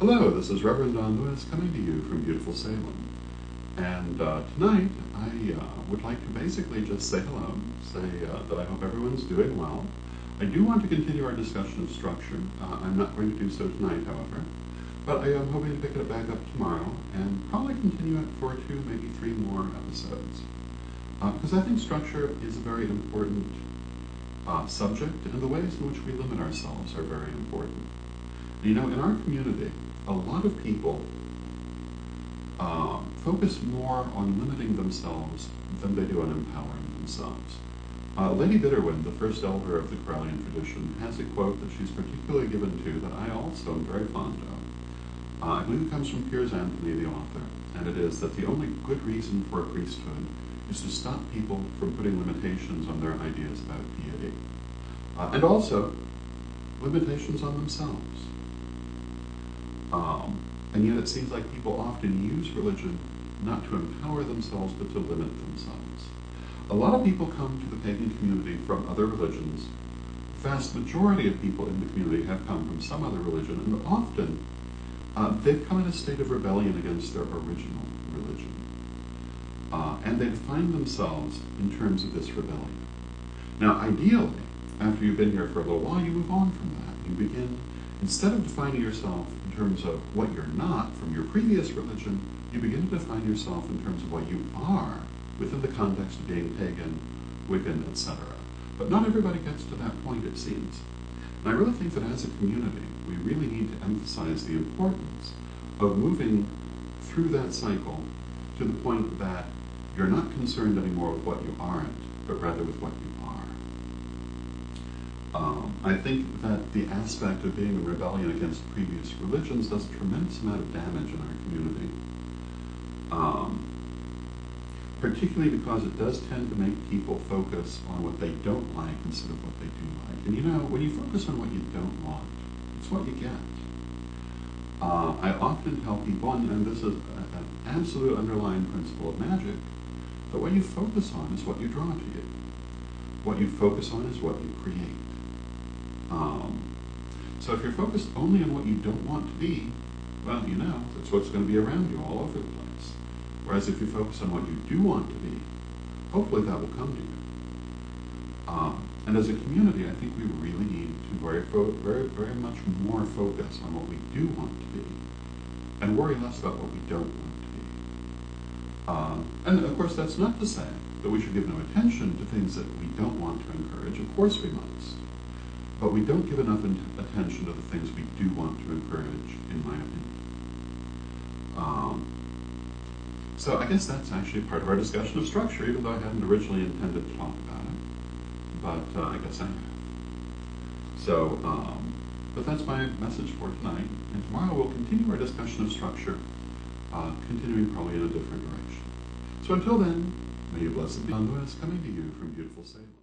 Hello, this is Reverend Don Lewis coming to you from beautiful Salem. And tonight I would like to basically just say hello, say that I hope everyone's doing well. I do want to continue our discussion of structure. I'm not going to do so tonight, however, but I am hoping to pick it back up tomorrow and probably continue it for 2, maybe 3 more episodes. Because I think structure is a very important subject, and the ways in which we limit ourselves are very important. You know, in our community, a lot of people focus more on limiting themselves than they do on empowering themselves. Lady Bitterwind, the first elder of the Correllian tradition, has a quote that she's particularly given to that I also am very fond of. I believe it comes from Piers Anthony, the author, and it is that the only good reason for a priesthood is to stop people from putting limitations on their ideas about deity. And also, limitations on themselves. And yet it seems like people often use religion not to empower themselves, but to limit themselves. A lot of people come to the pagan community from other religions. The vast majority of people in the community have come from some other religion, and often they've come in a state of rebellion against their original religion. And they define themselves in terms of this rebellion. Now, ideally, after you've been here for a little while, you move on from that. You begin, instead of defining yourself in terms of what you're not from your previous religion, you begin to define yourself in terms of what you are within the context of being pagan, Wiccan, etc. But not everybody gets to that point, it seems. And I really think that as a community, we really need to emphasize the importance of moving through that cycle to the point that you're not concerned anymore with what you aren't, but rather with what you are. I think that the aspect of being in rebellion against previous religions does a tremendous amount of damage in our community. Particularly because it does tend to make people focus on what they don't like instead of what they do like. And you know, when you focus on what you don't want, it's what you get. I often tell people, and this is an absolute underlying principle of magic, that what you focus on is what you draw to you. What you focus on is what you create. So if you're focused only on what you don't want to be, well, you know, that's what's going to be around you all over the place. Whereas if you focus on what you do want to be, hopefully that will come to you. And as a community, I think we really need to very much more focus on what we do want to be, and worry less about what we don't want to be. And of course, that's not to say that we should give no attention to things that we don't want to encourage. Of course we must. But we don't give enough attention to the things we do want to encourage, in my opinion. So I guess that's actually part of our discussion of structure, even though I hadn't originally intended to talk about it. But I guess I have. So, but that's my message for tonight. And tomorrow we'll continue our discussion of structure, continuing probably in a different direction. So until then, may you blessed be Don Lewis coming to you from beautiful Salem.